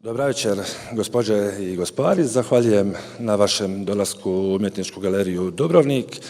Dobar večer, gospođe i gospodari. Zahvaljujem na vašem dolasku u Umjetničku galeriju Dubrovnik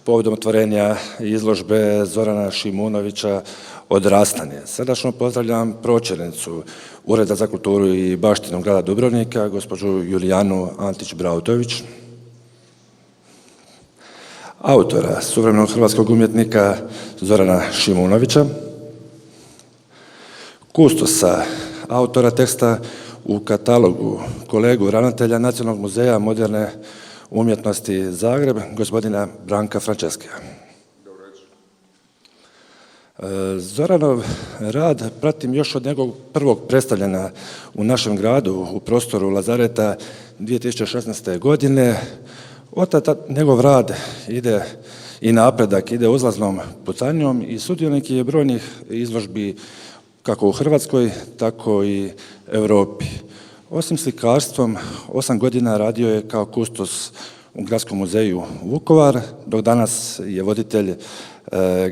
povodom otvorenja izložbe Zorana Šimunovića Odrastanje. Srdačno pozdravljam pročelnicu Ureda za kulturu i baštinu grada Dubrovnika, gospođu Julijanu Antić-Brautović, autora suvremenog hrvatskog umjetnika Zorana Šimunovića, kustosa, autora teksta u katalogu, kolegu ravnatelja Nacionalnog muzeja moderne umjetnosti Zagreb, gospodina Branka Frančeskija. Zoranov rad pratim još od njegovog prvog predstavljanja u našem gradu u prostoru Lazareta 2016. godine. Od tada njegov rad ide i napredak, ide uzlaznom putanjom i sudionik je brojnih izložbi kako u Hrvatskoj, tako i Europi. Osim slikarstvom, 8 godina radio je kao kustos u Gradskom muzeju Vukovar, dok danas je voditelj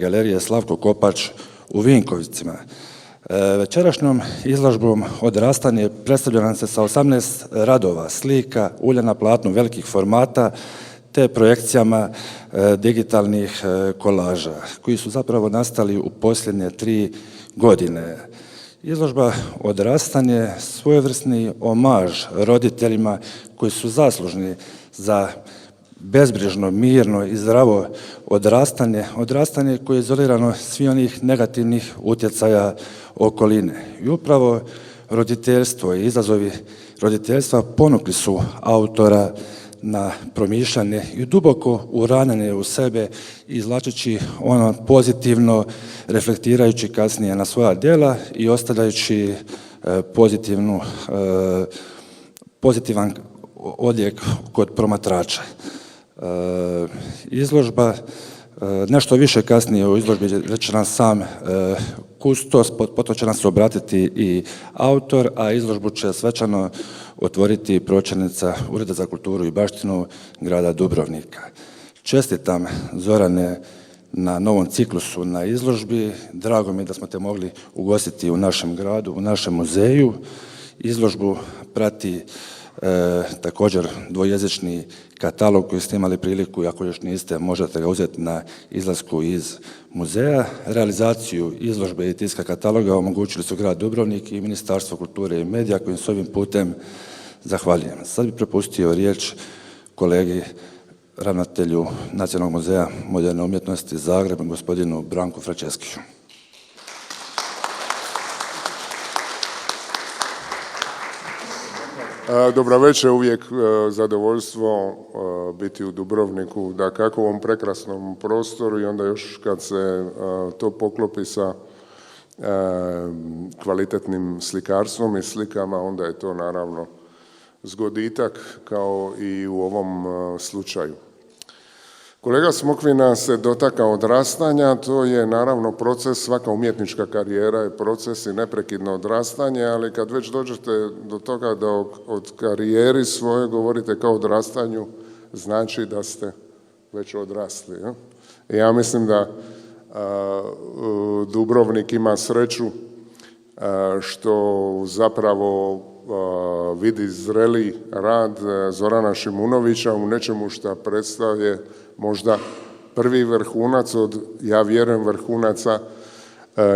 galerije Slavko Kopač u Vinkovcima. Večerašnjom izložbom Odrastanje predstavlja nam se sa 18 radova, slika, ulja na platnu velikih formata, te projekcijama digitalnih kolaža, koji su zapravo nastali u posljednje 3 godine. Izložba Odrastanje svojevrsni omaž roditeljima koji su zaslužni za bezbrižno, mirno i zdravo odrastanje koje je izolirano svih onih negativnih utjecaja okoline. I upravo roditeljstvo i izazovi roditeljstva ponukli su autora na promišljanje i duboko uranjanje u sebe, izvlačeći ono pozitivno, reflektirajući kasnije na svoja djela i ostavljajući pozitivan odjek kod promatrača. Izložba, nešto više kasnije u izložbi reći nam sam kustos, potom će nam se obratiti i autor, a izložbu će svečano otvoriti pročelnica Ureda za kulturu i baštinu grada Dubrovnika. Čestitam, Zorane, na novom ciklusu na izložbi. Drago mi je da smo te mogli ugostiti u našem gradu, u našem muzeju. Izložbu prati također dvojezični katalog koji ste imali priliku, ako još niste, možete ga uzeti na izlasku iz muzeja. Realizaciju izložbe i tiska kataloga omogućili su grad Dubrovnik i Ministarstvo kulture i medija, kojim se ovim putem zahvaljujem. Sad bih prepustio riječ kolegi ravnatelju Nacionalnog muzeja moderne umjetnosti Zagreb, gospodinu Branku Frančeskiju. Dobra večer, uvijek zadovoljstvo biti u Dubrovniku, da kako u ovom prekrasnom prostoru i onda još kad se to poklopi sa kvalitetnim slikarstvom i slikama, onda je to naravno zgoditak kao i u ovom slučaju. Kolega Smokvina se dotakao odrastanja, to je naravno proces, svaka umjetnička karijera je proces i neprekidno odrastanje, ali kad već dođete do toga da od karijeri svoje govorite kao odrastanju, znači da ste već odrasli. Ja mislim da Dubrovnik ima sreću što zapravo vidi zreli rad Zorana Šimunovića u nečemu što predstavlja možda prvi vrhunac od, ja vjerujem, vrhunaca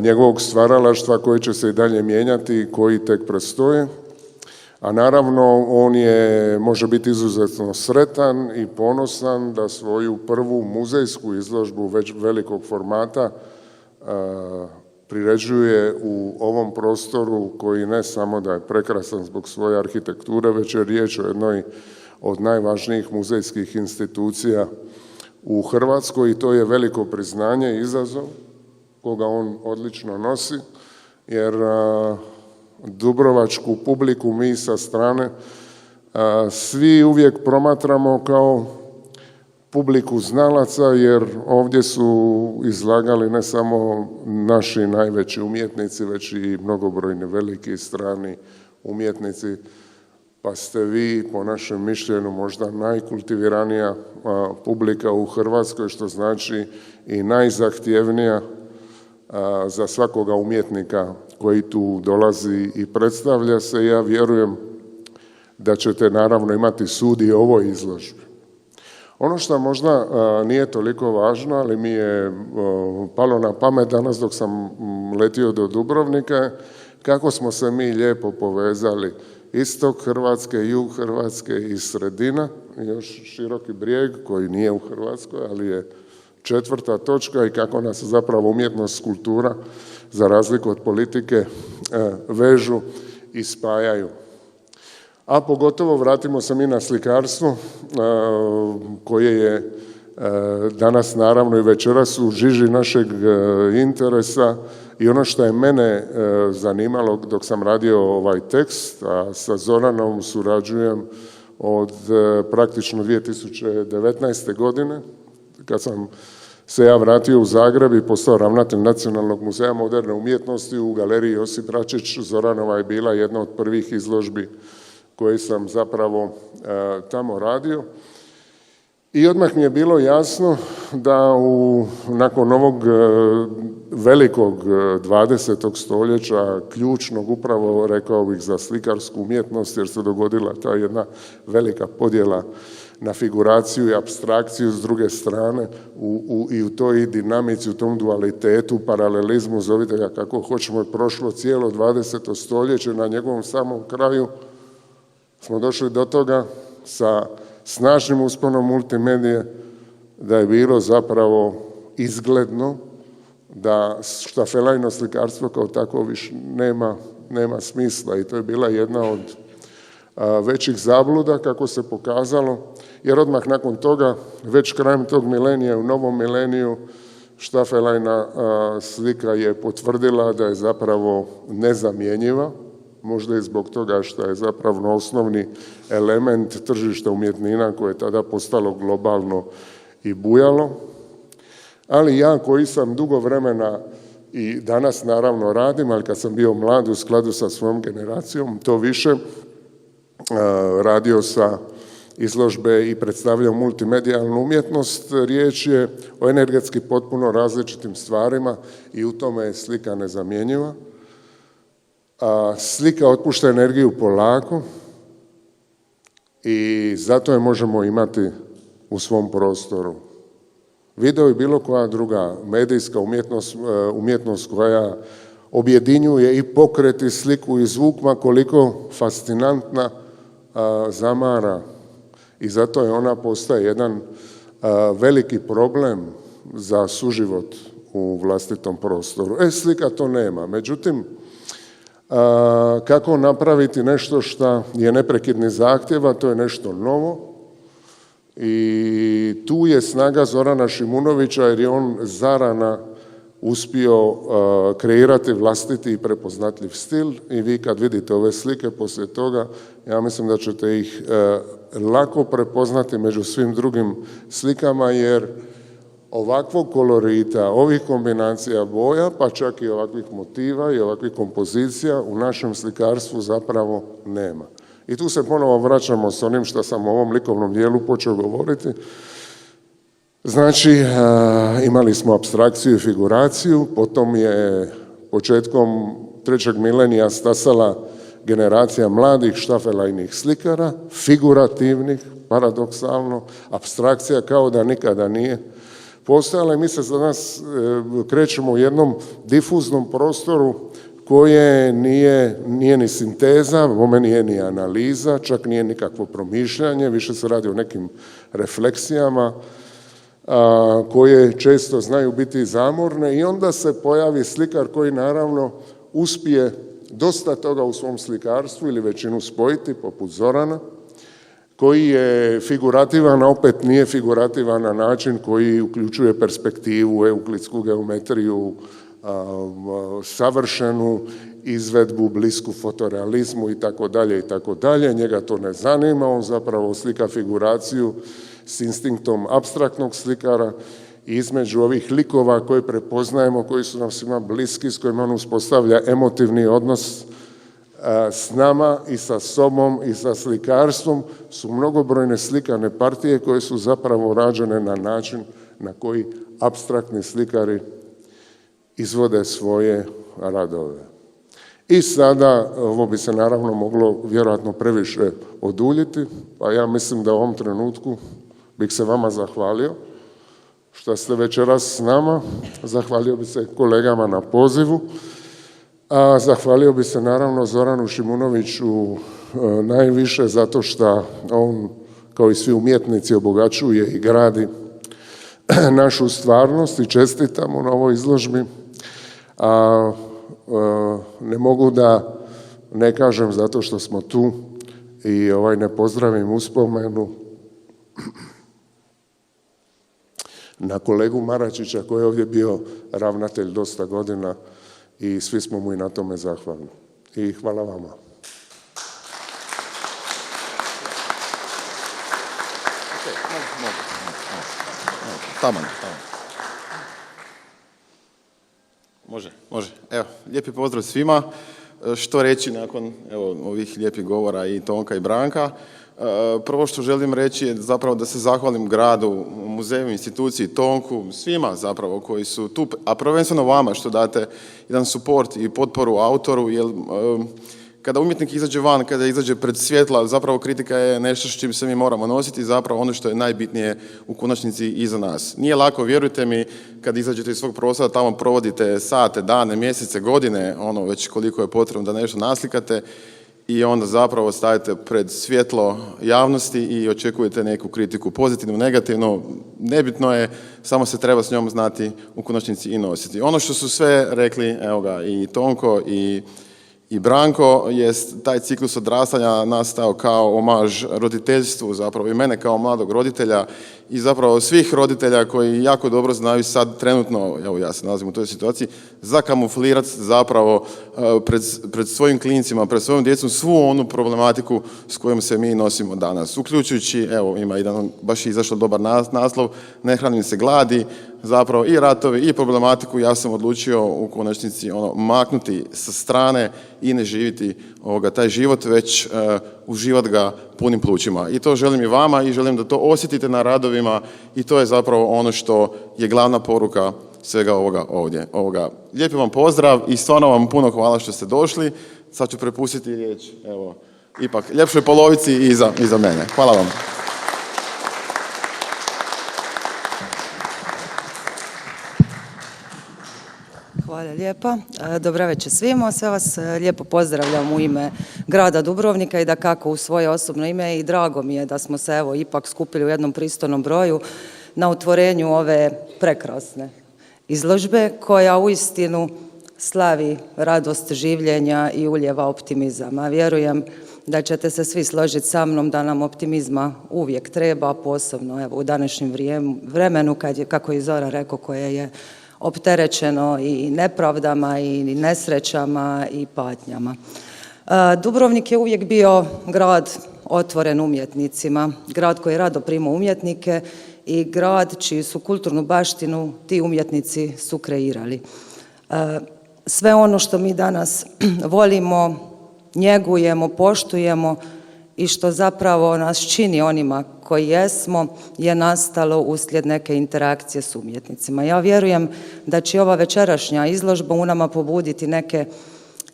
njegovog stvaralaštva koji će se i dalje mijenjati i koji tek predstoje. A naravno, on može biti izuzetno sretan i ponosan da svoju prvu muzejsku izložbu već velikog formata priređuje u ovom prostoru koji ne samo da je prekrasan zbog svoje arhitekture, već je riječ o jednoj od najvažnijih muzejskih institucija u Hrvatskoj i to je veliko priznanje i izazov koga on odlično nosi, jer dubrovačku publiku mi sa strane svi uvijek promatramo kao publiku znalaca, jer ovdje su izlagali ne samo naši najveći umjetnici, već i mnogobrojni veliki strani umjetnici, pa ste vi, po našem mišljenju, možda najkultiviranija publika u Hrvatskoj, što znači i najzahtjevnija za svakoga umjetnika koji tu dolazi i predstavlja se. Ja vjerujem da ćete naravno imati sud i o ovoj izložbi. Ono što možda nije toliko važno, ali mi je palo na pamet danas dok sam letio do Dubrovnika, kako smo se mi lijepo povezali istok Hrvatske, jug Hrvatske i sredina, još široki brijeg koji nije u Hrvatskoj, ali je četvrta točka i kako nas zapravo umjetnost, kultura, za razliku od politike, vežu i spajaju. A pogotovo vratimo se mi na slikarstvo koje je danas naravno i večeras u žiži našeg interesa i ono što je mene zanimalo dok sam radio ovaj tekst, a sa Zoranom surađujem od praktično 2019. godine, kad sam se ja vratio u Zagreb i postao ravnatelj Nacionalnog muzeja moderne umjetnosti u galeriji Josip Račić. Zoranova je bila jedna od prvih izložbi koje sam zapravo tamo radio. I odmah mi je bilo jasno da nakon ovog velikog 20. stoljeća, ključnog upravo, rekao bih, za slikarsku umjetnost, jer se dogodila ta jedna velika podjela na figuraciju i apstrakciju s druge strane i u toj dinamici, u tom dualitetu, paralelizmu, zovite ga kako hoćemo, je prošlo cijelo 20. stoljeće. Na njegovom samom kraju smo došli do toga sa snažnim usponom multimedije da je bilo zapravo izgledno da štafelajno slikarstvo kao tako više nema smisla i to je bila jedna od većih zabluda kako se pokazalo, jer odmah nakon toga, već krajem tog milenija, u novom mileniju, štafelajna slika je potvrdila da je zapravo nezamjenjiva, možda i zbog toga što je zapravo osnovni element tržišta umjetnina koje je tada postalo globalno i bujalo. Ali ja koji sam dugo vremena i danas naravno radim, ali kad sam bio mlad u skladu sa svojom generacijom, to više radio sa izložbe i predstavljao multimedijalnu umjetnost, riječ je o energetski potpuno različitim stvarima i u tome je slika nezamjenjiva. Slika otpušta energiju polako i zato je možemo imati u svom prostoru. Video i bilo koja druga medijska umjetnost koja objedinjuje i pokret i sliku i zvuk, ma koliko fascinantna, zamara. I zato je ona postaje jedan veliki problem za suživot u vlastitom prostoru. Slika to nema. Međutim, kako napraviti nešto što je neprekidni zahtjev, a to je nešto novo. I tu je snaga Zorana Šimunovića, jer je on zarana uspio kreirati vlastiti i prepoznatljiv stil i vi kad vidite ove slike poslije toga, ja mislim da ćete ih lako prepoznati među svim drugim slikama, jer ovakvog kolorita, ovih kombinacija boja, pa čak i ovakvih motiva i ovakvih kompozicija u našem slikarstvu zapravo nema. I tu se ponovo vraćamo s onim što sam u ovom likovnom dijelu počeo govoriti. Znači, imali smo apstrakciju i figuraciju, potom je početkom 3. milenija stasala generacija mladih štafelajnih slikara, figurativnih, paradoksalno, apstrakcija kao da nikada nije postojala i mi se za nas krećemo u jednom difuznom prostoru koje nije ni sinteza, bome nije ni analiza, čak nije nikakvo promišljanje, više se radi o nekim refleksijama koje često znaju biti zamorne i onda se pojavi slikar koji naravno uspije dosta toga u svom slikarstvu ili većinu spojiti, poput Zorana, koji je figurativan, a opet nije figurativan na način koji uključuje perspektivu, euklidsku geometriju, savršenu izvedbu, blisku fotorealizmu i tako dalje. Njega to ne zanima, on zapravo slika figuraciju s instinktom apstraktnog slikara i između ovih likova koje prepoznajemo, koji su nam svima bliski, s kojima on uspostavlja emotivni odnos s nama i sa sobom i sa slikarstvom, su mnogobrojne slikane partije koje su zapravo rađene na način na koji apstraktni slikari izvode svoje radove. I sada, ovo bi se naravno moglo vjerojatno previše oduljiti, pa ja mislim da u ovom trenutku bih se vama zahvalio što ste večeras s nama. Zahvalio bi se kolegama na pozivu, a zahvalio bi se naravno Zoranu Šimunoviću najviše zato što on, kao i svi umjetnici, obogaćuje i gradi našu stvarnost i čestitamo na ovoj izložbi. A ne mogu da ne kažem zato što smo tu i ne pozdravim uspomenu na kolegu Maračića koji je ovdje bio ravnatelj dosta godina i svi smo mu i na tome zahvalni. I hvala vama. Tamo. Može. Evo, lijepi pozdrav svima. Što reći nakon ovih lijepih govora i Tonka i Branka? Prvo što želim reći je zapravo da se zahvalim gradu, muzeju, instituciji, Tonku, svima zapravo koji su tu, a prvenstveno vama što date jedan suport i potporu autoru, jer kada umjetnik izađe van, kada izađe pred svjetla, zapravo kritika je nešto s čim se mi moramo nositi, zapravo ono što je najbitnije u konačnici i za nas. Nije lako, vjerujte mi, kad izađete iz svog prostora, tamo provodite sate, dane, mjesece, godine, već koliko je potrebno da nešto naslikate i onda zapravo stavite pred svjetlo javnosti i očekujete neku kritiku, pozitivnu, negativnu, nebitno je, samo se treba s njom znati u konačnici i nositi. Ono što su sve rekli, i Tonko i Branko, jest taj ciklus odrastanja nastao kao omaž roditeljstvu, zapravo i mene kao mladog roditelja i zapravo svih roditelja koji jako dobro znaju sad trenutno, ja se nalazim u toj situaciji, zakamuflirati zapravo pred svojim klincima, pred svojom djecom svu onu problematiku s kojom se mi nosimo danas. Uključujući, ima jedan baš izašao dobar naslov, ne hranim se gladi, zapravo i ratovi i problematiku ja sam odlučio u konačnici maknuti sa strane i ne živjeti taj život, već uživati ga punim plućima. I to želim i vama i želim da to osjetite na radovima i to je zapravo ono što je glavna poruka svega ovoga ovdje. Lijepi vam pozdrav i stvarno vam puno hvala što ste došli. Sad ću prepustiti riječ, ipak ljepšoj polovici iza mene. Hvala vam. Hvala lijepa. Dobro večer svima. Sve vas lijepo pozdravljam u ime grada Dubrovnika i dakako u svoje osobno ime i drago mi je da smo se ipak skupili u jednom pristojnom broju na otvorenju ove prekrasne izložbe koja uistinu slavi radost življenja i ulijeva optimizam. A vjerujem da ćete se svi složiti sa mnom da nam optimizma uvijek treba, posebno u današnjem vremenu kako je Zoran rekao, koje je opterećeno i nepravdama i nesrećama i patnjama. Dubrovnik je uvijek bio grad otvoren umjetnicima, grad koji rado prima umjetnike i grad čiju su kulturnu baštinu ti umjetnici su kreirali. Sve ono što mi danas volimo, njegujemo, poštujemo i što zapravo nas čini onima koji jesmo, je nastalo uslijed neke interakcije s umjetnicima. Ja vjerujem da će ova večerašnja izložba u nama pobuditi neke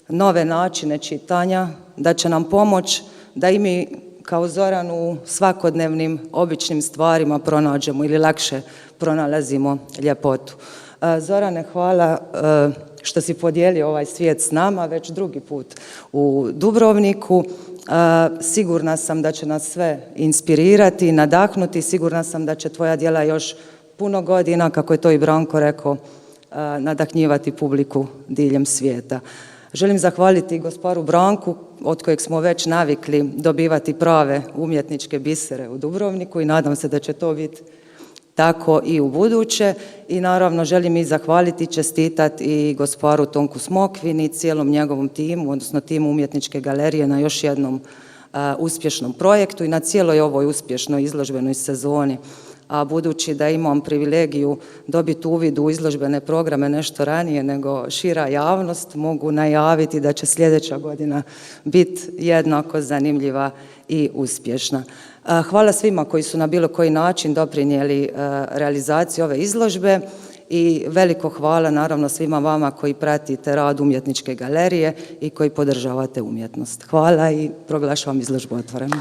nove načine čitanja, da će nam pomoći da i mi kao Zoran u svakodnevnim običnim stvarima pronađemo ili lakše pronalazimo ljepotu. Zorane, hvala što si podijelio ovaj svijet s nama već drugi put u Dubrovniku. Sigurna sam da će nas sve inspirirati, nadahnuti, sigurna sam da će tvoja djela još puno godina, kako je to i Branko rekao, nadahnjivati publiku diljem svijeta. Želim zahvaliti gospodaru Branku, od kojeg smo već navikli dobivati prave umjetničke bisere u Dubrovniku i nadam se da će to biti tako i u buduće. I naravno želim i zahvaliti i čestitati i gospodaru Tonku Smokvini i cijelom njegovom timu, odnosno timu Umjetničke galerije na još jednom uspješnom projektu i na cijeloj ovoj uspješnoj izložbenoj sezoni. A budući da imam privilegiju dobiti uvid u izložbene programe nešto ranije nego šira javnost, mogu najaviti da će sljedeća godina biti jednako zanimljiva i uspješna. Hvala svima koji su na bilo koji način doprinijeli realizaciji ove izložbe i veliko hvala naravno svima vama koji pratite rad Umjetničke galerije i koji podržavate umjetnost. Hvala i proglašavam izložbu otvorenu.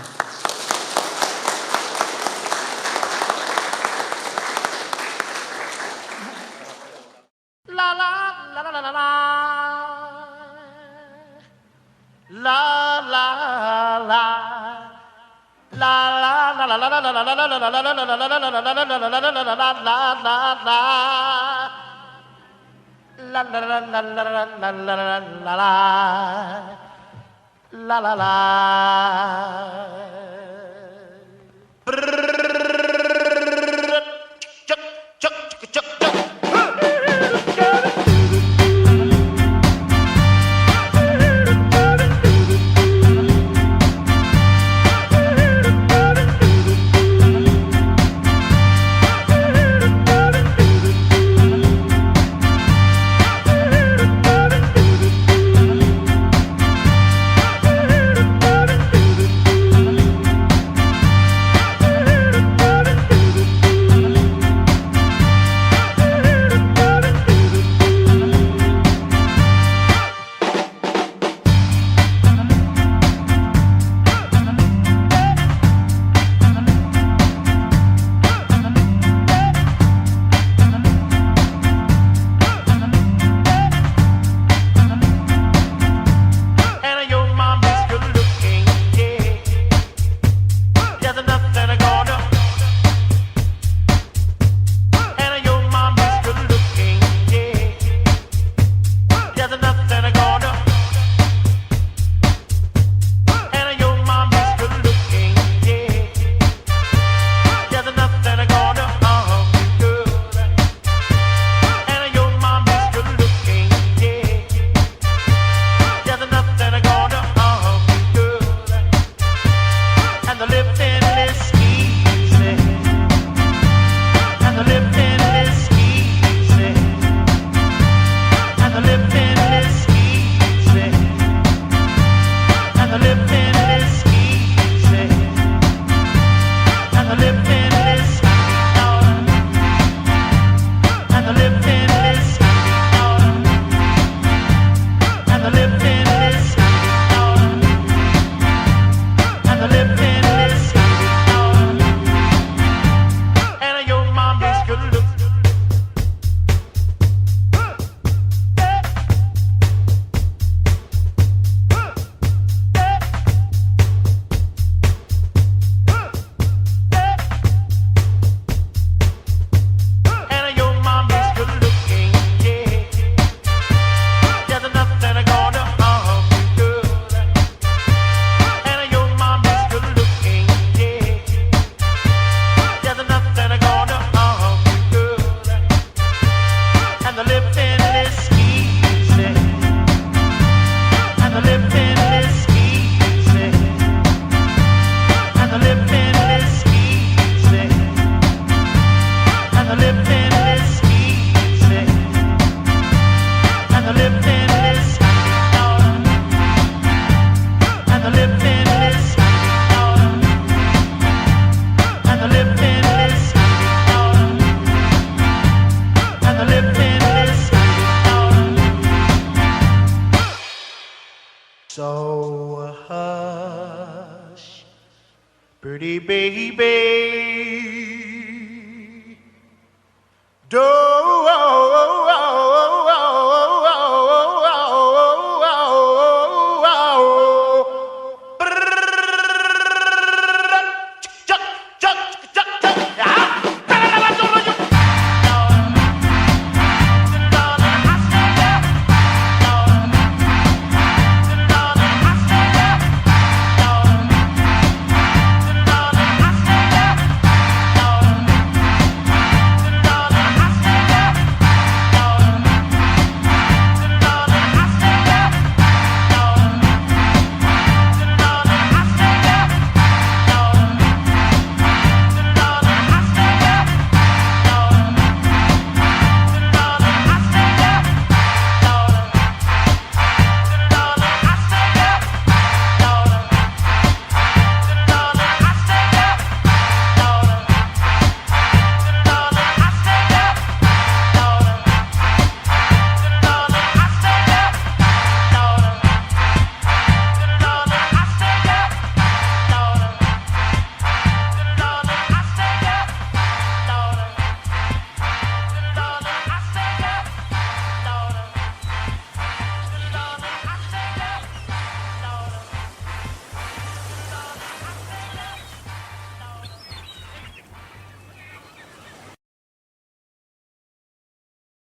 So hush, pretty baby, don't